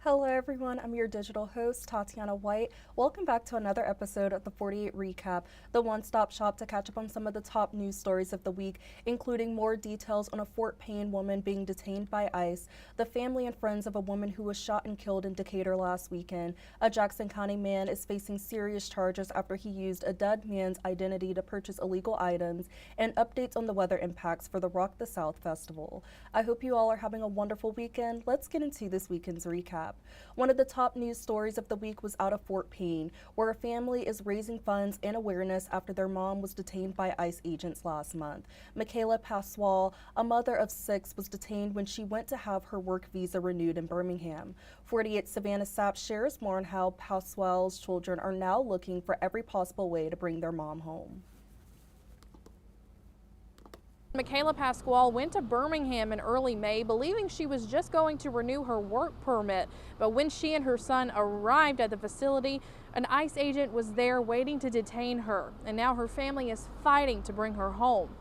Hello everyone, I'm your digital host, Tatyana White. Welcome back to another episode of the 48 Recap, the one-stop shop to catch up on some of the top news stories of the week, including more details on a Fort Payne woman being detained by ICE, the family and friends of a woman who was shot and killed in Decatur last weekend, a Jackson County man is facing serious charges after he used a dead man's identity to purchase illegal items, and updates on the weather impacts for the Rock the South Festival. I hope you all are having a wonderful weekend. Let's get into this weekend's recap. One of the top news stories of the week was out of Fort Payne, where a family is raising funds and awareness after their mom was detained by ICE agents last month. Michaela Pasquale, a mother of 6, was detained when she went to have her work visa renewed in Birmingham. 48 Savannah Sapp shares more on how Pasquale's children are now looking for every possible way to bring their mom home. Michaela Pasquale went to Birmingham in early May, believing she was just going to renew her work permit. But when she and her son arrived at the facility, an ICE agent was there waiting to detain her. And now her family is fighting to bring her home.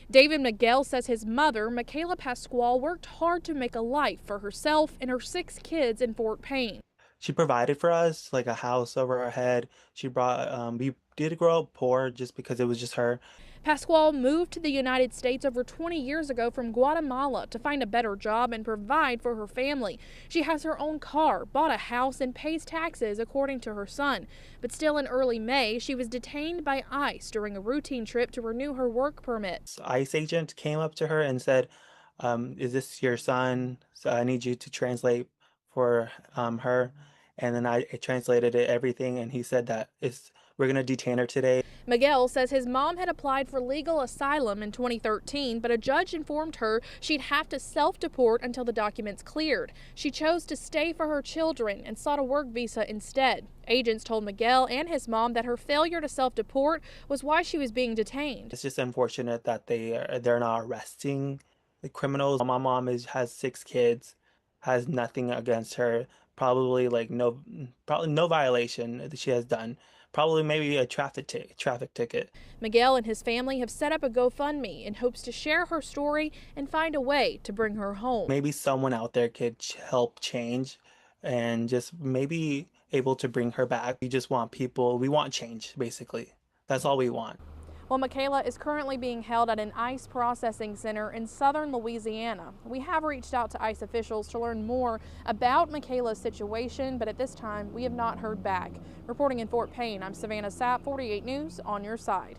David Miguel says his mother, Michaela Pasquale, worked hard to make a life for herself and her 6 kids in Fort Payne. She provided for us like a house over our head. She brought, we did grow up poor just because it was just her. Pasquale moved to the United States over 20 years ago from Guatemala to find a better job and provide for her family. She has her own car, bought a house, and pays taxes, according to her son. But still, in early May, she was detained by ICE during a routine trip to renew her work permit. ICE agent came up to her and said, is this your son? So I need you to translate for her. And then I translated everything, and he said that we're going to detain her today. Miguel says his mom had applied for legal asylum in 2013, but a judge informed her she'd have to self-deport until the documents cleared. She chose to stay for her children and sought a work visa instead. Agents told Miguel and his mom that her failure to self-deport was why she was being detained. It's just unfortunate that they're not arresting the criminals. My mom has 6 kids, has nothing against her. Probably no violation that she has done. Probably maybe a traffic ticket. Miguel and his family have set up a GoFundMe in hopes to share her story and find a way to bring her home. Maybe someone out there could help change and just maybe able to bring her back. We want change, basically. That's all we want. Well, Michaela is currently being held at an ICE processing center in southern Louisiana. We have reached out to ICE officials to learn more about Michaela's situation, but at this time, we have not heard back. Reporting in Fort Payne, I'm Savannah Sapp, 48 News, on your side.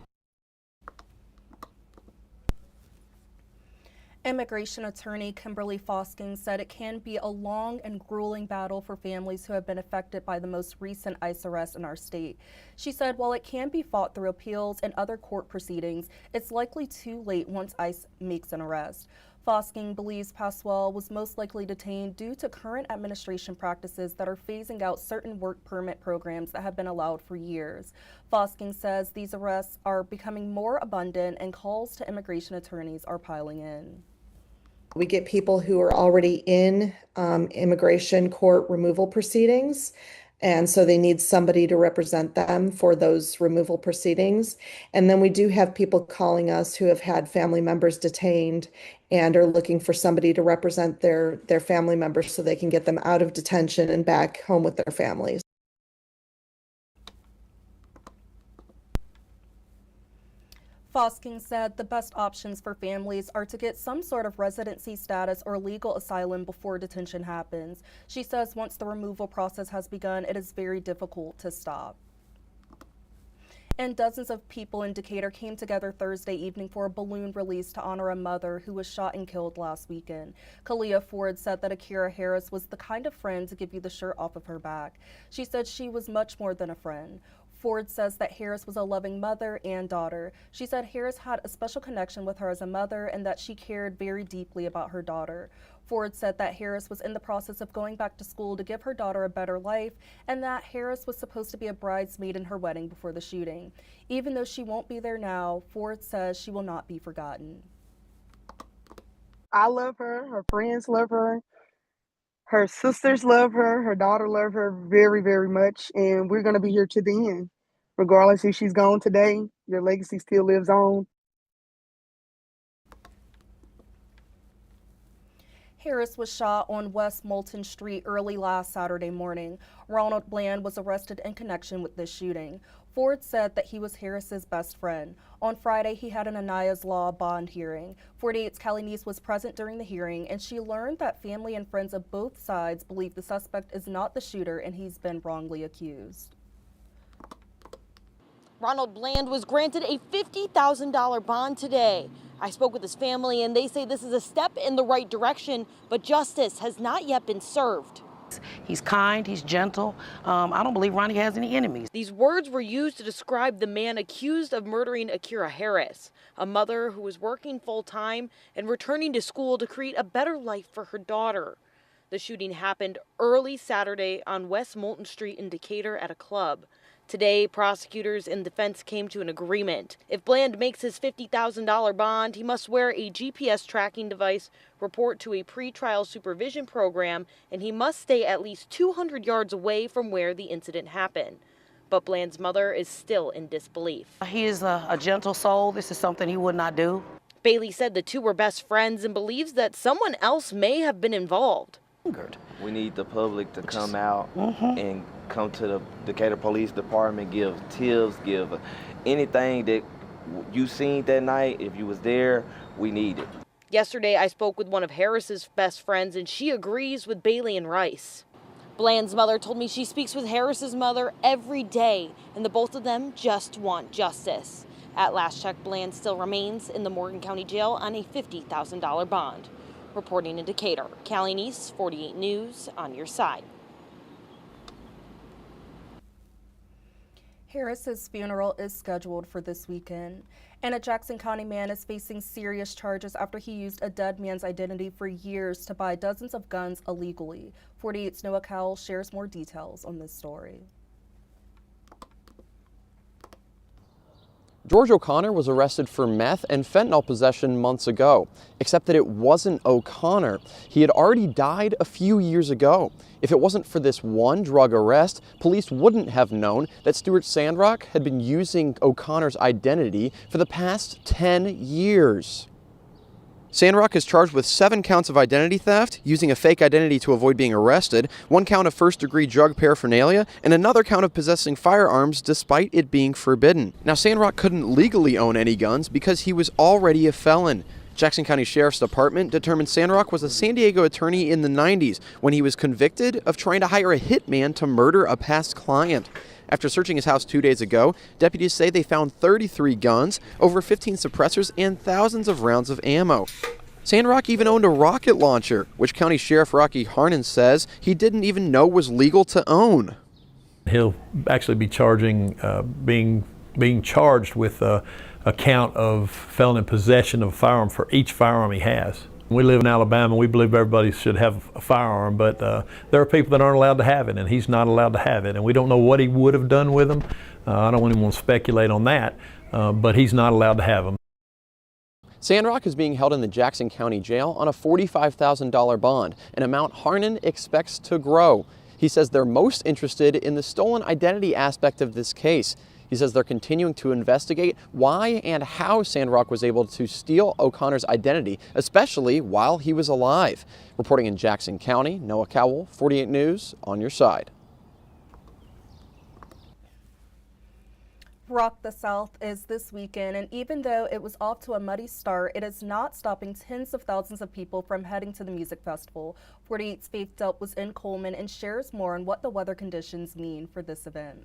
Immigration attorney Kimberly Fosking said it can be a long and grueling battle for families who have been affected by the most recent ICE arrest in our state. She said while it can be fought through appeals and other court proceedings, it's likely too late once ICE makes an arrest. Fosking believes Pasquale was most likely detained due to current administration practices that are phasing out certain work permit programs that have been allowed for years. Fosking says these arrests are becoming more abundant and calls to immigration attorneys are piling in. We get people who are already in immigration court removal proceedings, and so they need somebody to represent them for those removal proceedings. And then we do have people calling us who have had family members detained and are looking for somebody to represent their family members so they can get them out of detention and back home with their families. Fosking said the best options for families are to get some sort of residency status or legal asylum before detention happens. She says once the removal process has begun, it is very difficult to stop. And dozens of people in Decatur came together Thursday evening for a balloon release to honor a mother who was shot and killed last weekend. Kalia Ford said that Akira Harris was the kind of friend to give you the shirt off of her back. She said she was much more than a friend. Ford says that Harris was a loving mother and daughter. She said Harris had a special connection with her as a mother and that she cared very deeply about her daughter. Ford said that Harris was in the process of going back to school to give her daughter a better life and that Harris was supposed to be a bridesmaid in her wedding before the shooting. Even though she won't be there now, Ford says she will not be forgotten. I love her friends love her sisters love her daughter love her very, very much, and we're going to be here to the end. Regardless if she's gone today, your legacy still lives on. Harris was shot on West Moulton Street early last Saturday morning. Ronald Bland was arrested in connection with this shooting. Ford said that he was Harris's best friend. On Friday, he had an Anaya's Law bond hearing. 48's Callie Neese was present during the hearing, and she learned that family and friends of both sides believe the suspect is not the shooter and he's been wrongly accused. Ronald Bland was granted a $50,000 bond today. I spoke with his family and they say this is a step in the right direction, but justice has not yet been served. He's kind, he's gentle. I don't believe Ronnie has any enemies. These words were used to describe the man accused of murdering Akira Harris, a mother who was working full-time and returning to school to create a better life for her daughter. The shooting happened early Saturday on West Moulton Street in Decatur at a club. Today, prosecutors and defense came to an agreement. If Bland makes his $50,000 bond, he must wear a GPS tracking device, report to a pretrial supervision program, and he must stay at least 200 yards away from where the incident happened. But Bland's mother is still in disbelief. He is a gentle soul. This is something he would not do. Bailey said the two were best friends and believes that someone else may have been involved. We need the public to come out and come to the Decatur Police Department, give tips, give anything that you seen that night. If you was there, we need it. Yesterday, I spoke with one of Harris's best friends, and she agrees with Bailey and Rice. Bland's mother told me she speaks with Harris's mother every day, and the both of them just want justice. At last check, Bland still remains in the Morgan County Jail on a $50,000 bond. Reporting in Decatur, Callie Neese, 48 News, on your side. Harris's funeral is scheduled for this weekend, and a Jackson County man is facing serious charges after he used a dead man's identity for years to buy dozens of guns illegally. 48's Noah Cowell shares more details on this story. George O'Connor was arrested for meth and fentanyl possession months ago, except that it wasn't O'Connor. He had already died a few years ago. If it wasn't for this one drug arrest, police wouldn't have known that Stuart Sandrock had been using O'Connor's identity for the past 10 years. Sandrock is charged with 7 counts of identity theft, using a fake identity to avoid being arrested, 1 count of first-degree drug paraphernalia, and another count of possessing firearms despite it being forbidden. Now, Sandrock couldn't legally own any guns because he was already a felon. Jackson County Sheriff's Department determined Sandrock was a San Diego attorney in the 90s when he was convicted of trying to hire a hitman to murder a past client. After searching his house 2 days ago, deputies say they found 33 guns, over 15 suppressors, and thousands of rounds of ammo. Sandrock even owned a rocket launcher, which County Sheriff Rocky Harnan says he didn't even know was legal to own. He'll actually be being charged with a count of felon in possession of a firearm for each firearm he has. We live in Alabama. We believe everybody should have a firearm, but there are people that aren't allowed to have it, and he's not allowed to have it. And we don't know what he would have done with them. I don't even want to speculate on that, but he's not allowed to have them. Sandrock is being held in the Jackson County Jail on a $45,000 bond, an amount Harnan expects to grow. He says they're most interested in the stolen identity aspect of this case. He says they're continuing to investigate why and how Sandrock was able to steal O'Connor's identity, especially while he was alive. Reporting in Jackson County, Noah Cowell, 48 News, on your side. Rock the South is this weekend, and even though it was off to a muddy start, it is not stopping tens of thousands of people from heading to the music festival. 48's Faith Delp was in Coleman and shares more on what the weather conditions mean for this event.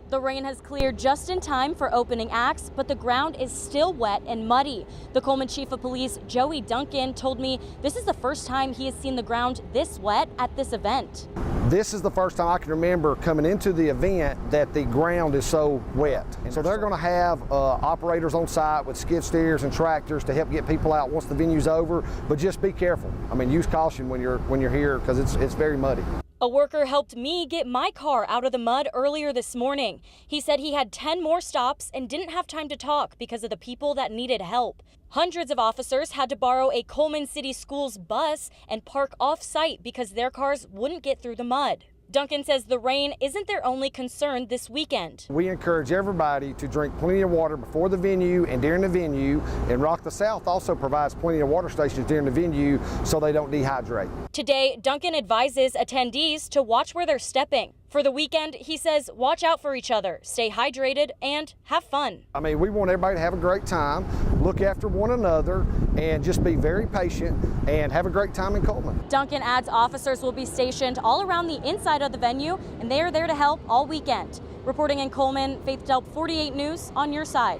The rain has cleared just in time for opening acts, but the ground is still wet and muddy. The Coleman Chief of Police, Joey Duncan, told me this is the first time he has seen the ground this wet at this event. This is the first time I can remember coming into the event that the ground is so wet. And so they're going to have operators on site with skid steers and tractors to help get people out once the venue's over, but just be careful. I mean, use caution when you're here because it's very muddy. A worker helped me get my car out of the mud earlier this morning. He said he had 10 more stops and didn't have time to talk because of the people that needed help. Hundreds of officers had to borrow a Coleman City Schools bus and park off-site because their cars wouldn't get through the mud. Duncan says the rain isn't their only concern this weekend. We encourage everybody to drink plenty of water before the venue and during the venue, and Rock the South also provides plenty of water stations during the venue so they don't dehydrate. Today, Duncan advises attendees to watch where they're stepping. For the weekend, he says watch out for each other, stay hydrated, and have fun. I mean, we want everybody to have a great time, look after one another, and just be very patient and have a great time in Coleman. Duncan adds officers will be stationed all around the inside of the venue, and they are there to help all weekend. Reporting in Coleman, Faith Delp, 48 News, on your side.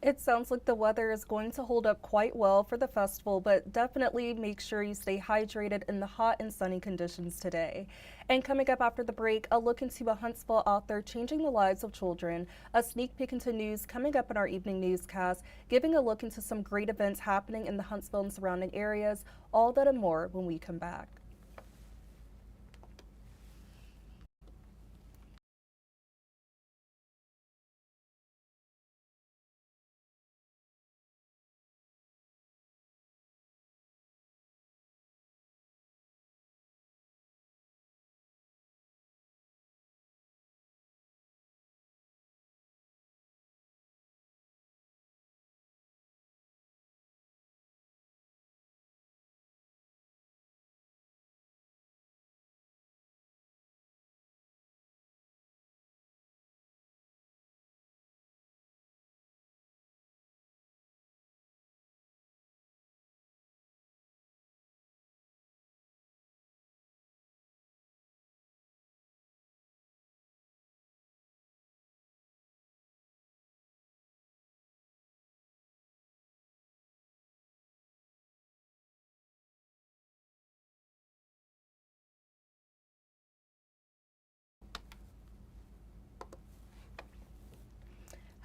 It sounds like the weather is going to hold up quite well for the festival, but definitely make sure you stay hydrated in the hot and sunny conditions today. And coming up after the break, a look into a Huntsville author changing the lives of children, a sneak peek into news coming up in our evening newscast, giving a look into some great events happening in the Huntsville and surrounding areas, all that and more when we come back.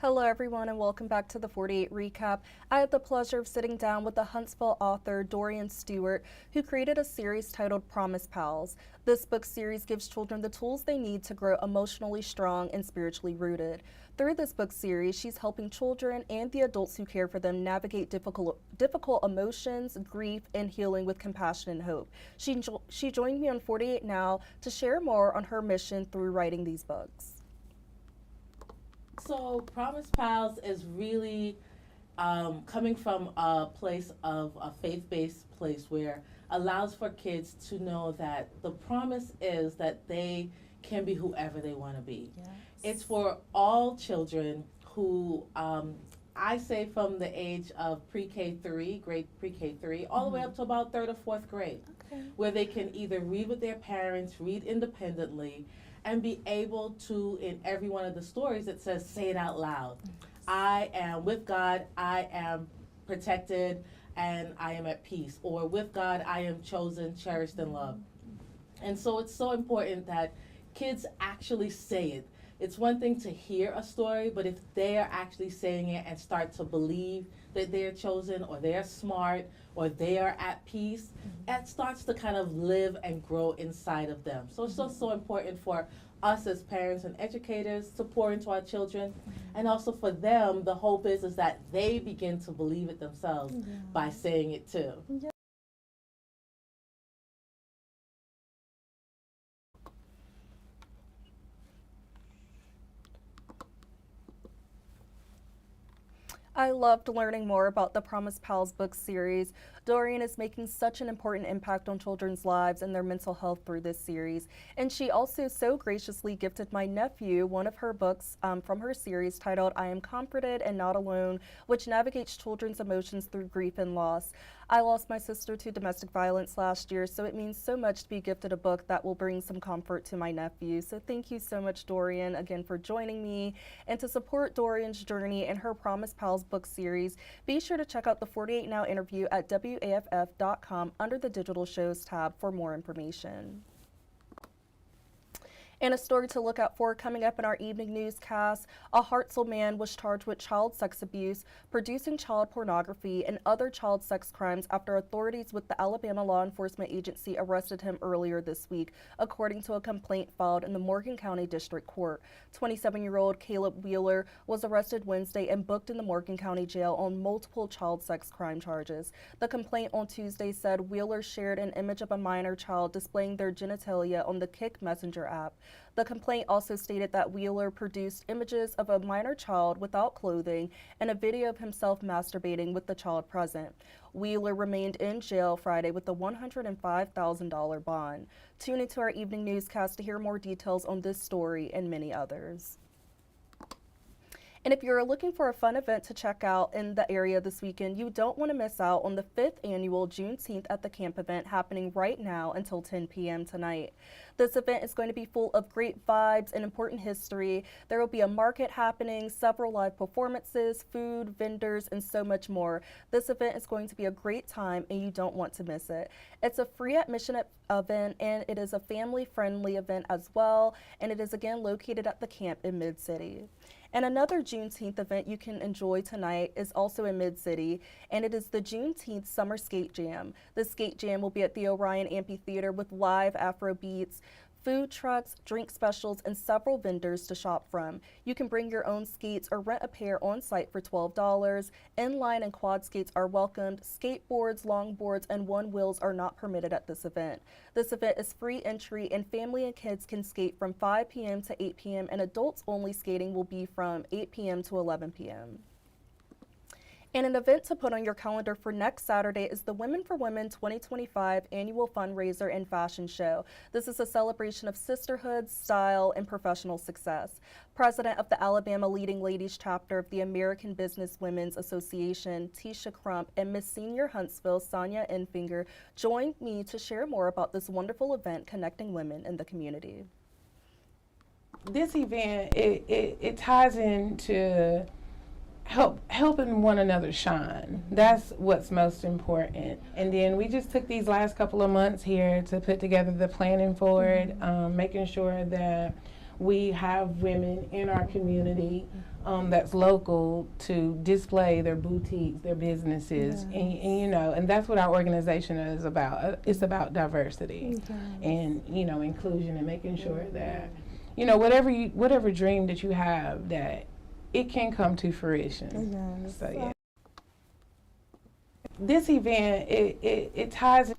Hello everyone and welcome back to the 48 Recap. I had the pleasure of sitting down with the Huntsville author Dorian Stewart, who created a series titled Promise Pals. This book series gives children the tools they need to grow emotionally strong and spiritually rooted. Through this book series, she's helping children and the adults who care for them navigate difficult emotions, grief, and healing with compassion and hope. She joined me on 48 Now to share more on her mission through writing these books. So Promise Pals is really coming from a place of a faith-based place where allows for kids to know that the promise is that they can be whoever they want to be. Yes. It's for all children who I say from the age of pre-K3, grade pre-K3, all the way up to about 3rd or 4th grade, where they can either read with their parents, read independently, and be able to, in every one of the stories, it says, say it out loud. I am with God, I am protected, and I am at peace. Or with God, I am chosen, cherished, and loved. And so it's so important that kids actually say it. It's one thing to hear a story, but if they are actually saying it and start to believe that they're chosen or they're smart or they are at peace, that starts to kind of live and grow inside of them. So it's so important for us as parents and educators to pour into our children, and also for them, the hope is that they begin to believe it themselves by saying it too. I loved learning more about the Promise Pals book series. Dorian is making such an important impact on children's lives and their mental health through this series. And she also so graciously gifted my nephew one of her books from her series titled I Am Comforted and Not Alone, which navigates children's emotions through grief and loss. I lost my sister to domestic violence last year, so it means so much to be gifted a book that will bring some comfort to my nephew. So thank you so much, Dorian, again for joining me. And to support Dorian's journey and her Promise Pals book series, be sure to check out the 48 Now interview at WAFF.com under the Digital Shows tab for more information. And a story to look out for coming up in our evening newscast, a Hartselle man was charged with child sex abuse, producing child pornography, and other child sex crimes after authorities with the Alabama Law Enforcement Agency arrested him earlier this week, according to a complaint filed in the Morgan County District Court. 27-year-old Caleb Wheeler was arrested Wednesday and booked in the Morgan County Jail on multiple child sex crime charges. The complaint on Tuesday said Wheeler shared an image of a minor child displaying their genitalia on the Kick Messenger app. The complaint also stated that Wheeler produced images of a minor child without clothing and a video of himself masturbating with the child present. Wheeler remained in jail Friday with a $105,000 bond. Tune into our evening newscast to hear more details on this story and many others. And if you're looking for a fun event to check out in the area this weekend, you don't want to miss out on the 5th annual Juneteenth at the Camp event happening right now until 10 p.m. tonight. This event is going to be full of great vibes and important history. There will be a market happening, several live performances, food, vendors, and so much more. This event is going to be a great time and you don't want to miss it. It's a free admission event and it is a family-friendly event as well, and it is again located at the camp in Mid-City. And another Juneteenth event you can enjoy tonight is also in Mid-City, and it is the Juneteenth Summer Skate Jam. The Skate Jam will be at the Orion Amphitheater with live Afro beats, food trucks, drink specials, and several vendors to shop from. You can bring your own skates or rent a pair on site for $12. Inline and quad skates are welcomed. Skateboards, longboards, and one-wheels are not permitted at this event. This event is free entry, and family and kids can skate from 5 p.m. to 8 p.m., and adults-only skating will be from 8 p.m. to 11 p.m. And an event to put on your calendar for next Saturday is the Women for Women 2025 annual fundraiser and fashion show. This is a celebration of sisterhood, style, and professional success. President of the Alabama Leading Ladies chapter of the American Business Women's Association, Tisha Crump, and Miss Senior Huntsville, Sonia Enfinger, joined me to share more about this wonderful event connecting women in the community. This event, it ties into helping one another shine. That's what's most important. And then we just took these last couple of months here to put together the planning for it, making sure that we have women in our community that's local to display their boutiques, their businesses, and you know, and that's what our organization is about. It's about diversity and, you know, inclusion, and making sure that, you know, whatever dream that you have, that it can come to fruition. So yeah. This event, it ties.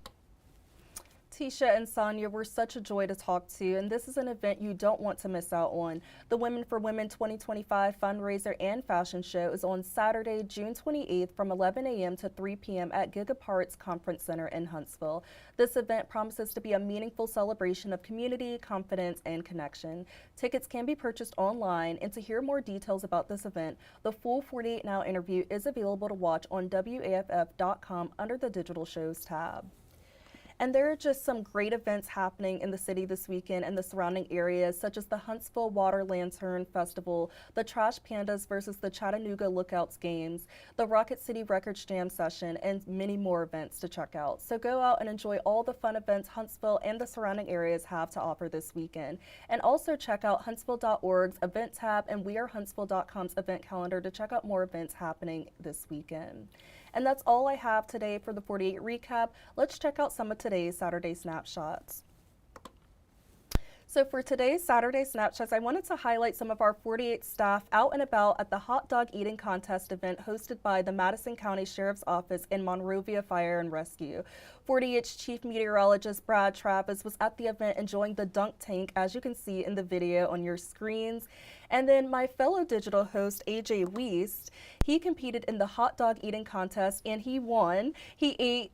Tisha and Sonia were such a joy to talk to, and this is an event you don't want to miss out on. The Women for Women 2025 fundraiser and fashion show is on Saturday, June 28th from 11 a.m. to 3 p.m. at Gigaparts Conference Center in Huntsville. This event promises to be a meaningful celebration of community, confidence, and connection. Tickets can be purchased online, and to hear more details about this event, the full 48 Now interview is available to watch on WAFF.com under the Digital Shows tab. And there are just some great events happening in the city this weekend and the surrounding areas, such as the Huntsville Water Lantern Festival, the Trash Pandas versus the Chattanooga Lookouts games, the Rocket City Records Jam session, and many more events to check out. So go out and enjoy all the fun events Huntsville and the surrounding areas have to offer this weekend. And also check out Huntsville.org's event tab and WeAreHuntsville.com's event calendar to check out more events happening this weekend. And that's all I have today for the 48 recap. Let's check out some of today's Saturday snapshots. So for today's Saturday snapshots, I wanted to highlight some of our 48 staff out and about at the hot dog eating contest event hosted by the Madison County Sheriff's Office and Monrovia Fire and Rescue. 48's Chief Meteorologist Brad Travis was at the event enjoying the dunk tank, as you can see in the video on your screens. And then my fellow digital host, AJ Wiest, he competed in the hot dog eating contest and he won. He ate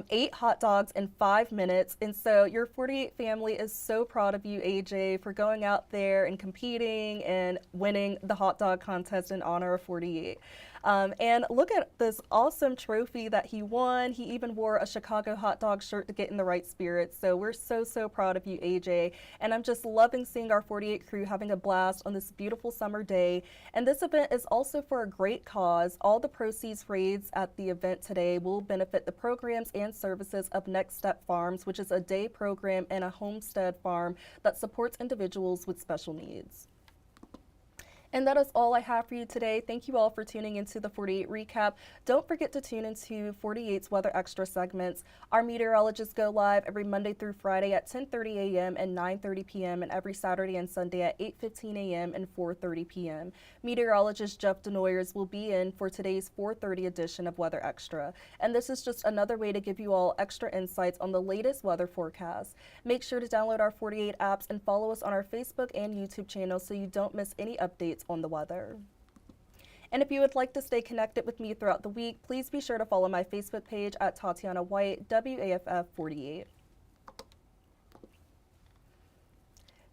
8 hot dogs in 5 minutes. And so your 48 family is so proud of you, AJ, for going out there and competing and winning the hot dog contest in honor of 48. And look at this awesome trophy that he won. He even wore a Chicago hot dog shirt to get in the right spirits. So we're so proud of you, AJ. And I'm just loving seeing our 48 crew having a blast on this beautiful summer day. And this event is also for a great cause. All the proceeds raised at the event today will benefit the programs and services of Next Step Farms, which is a day program and a homestead farm that supports individuals with special needs. And that is all I have for you today. Thank you all for tuning into the 48 recap. Don't forget to tune into 48's Weather Extra segments. Our meteorologists go live every Monday through Friday at 10:30 a.m. and 9:30 p.m. and every Saturday and Sunday at 8:15 a.m. and 4:30 p.m. Meteorologist Jeff Denoyers will be in for today's 4:30 edition of Weather Extra. And this is just another way to give you all extra insights on the latest weather forecast. Make sure to download our 48 apps and follow us on our Facebook and YouTube channel so you don't miss any updates on the weather. And if you would like to stay connected with me throughout the week, please be sure to follow my Facebook page at Tatyana White, WAFF 48.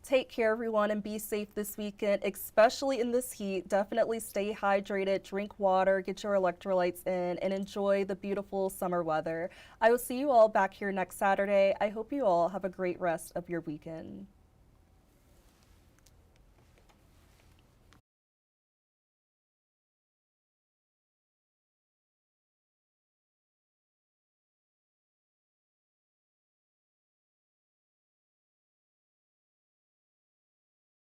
Take care, everyone, and be safe this weekend, especially in this heat. Definitely stay hydrated, drink water, get your electrolytes in, and enjoy the beautiful summer weather. I will see you all back here next Saturday. I hope you all have a great rest of your weekend.